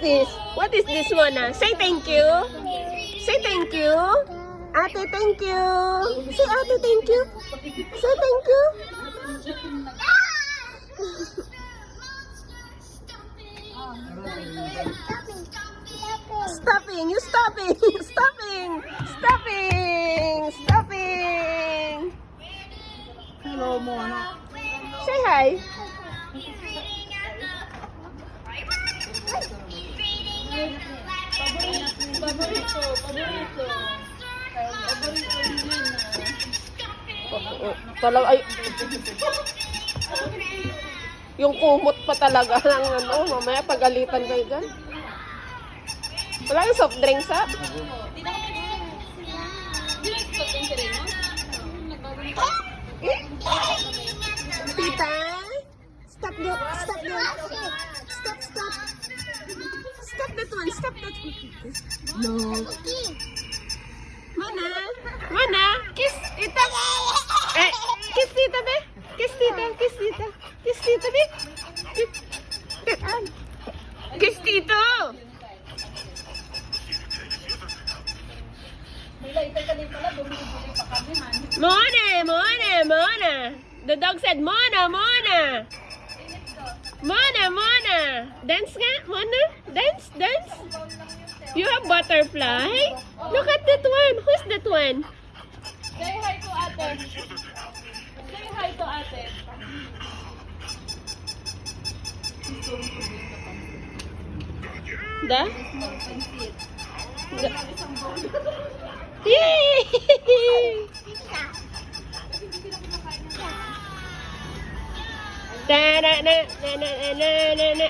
this? What is this, Mona? Say thank you. Say thank you. Ate, thank you. Say ate, thank you. Say thank you. Stopping. You stopping. Stopping. Stopping. Stopping. Hello, Mona. Say hi. Paborito. Talaga ay yung kumot pa talaga ng ano, mamaya pagalitan kayo dyan. Wala yung soft drinks ha? Tita? Stop the stop. Stop that one, stop that one. No. Mana, kiss tita. Kiss tita be. Kiss tita, be. Kiss tito. Mona. The dog said Mona. Mona. Dance nga, Mona. Dance. You have butterfly? Look at that one. Who's that one? Say hi to ate. Say hi to ate. Da? Yay! Na.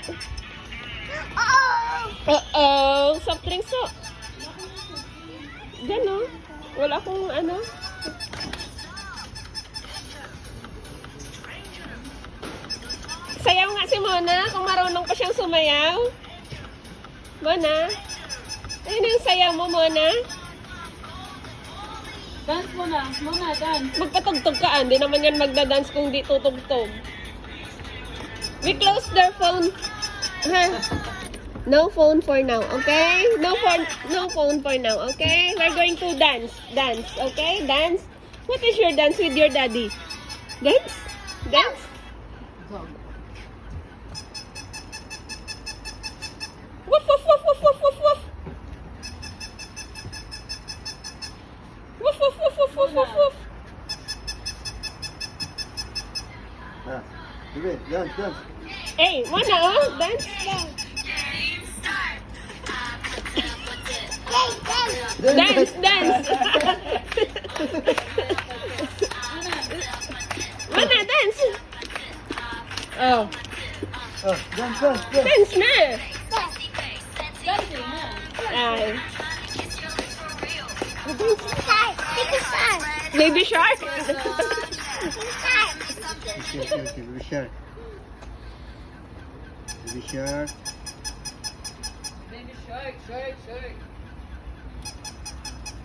Uh-oh! Soft drinks so. Diyan no? Wala akong ano. Sayaw nga si Mona kung marunong pa siyang sumayaw. Mona? Ayun yung sayaw mo, Mona. Dance mo na. Mona, dance. Magpatugtog ka, hindi naman yan magda-dance kung di tutugtog. We close their phone. Ha? No phone for now, okay? No phone for now, okay? We're going to dance, okay? Dance. What is your dance with your daddy? Dance? Woof. Woof. Dance. Hey, Mona, oh, dance. Dance. Mana, dance. Oh, Dance. dance na. Dancing na. Ay. Baby shark. Baby shark. Baby shark.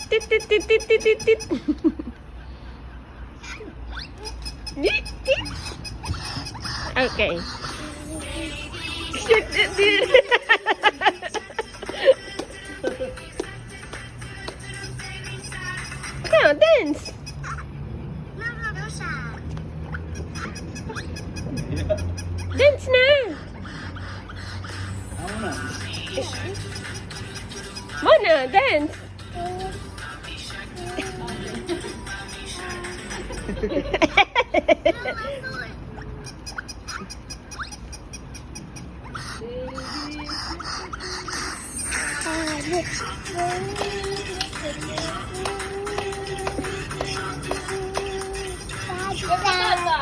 Tit. Okay. Now dance. Dance na. Mona, dance. Ganda.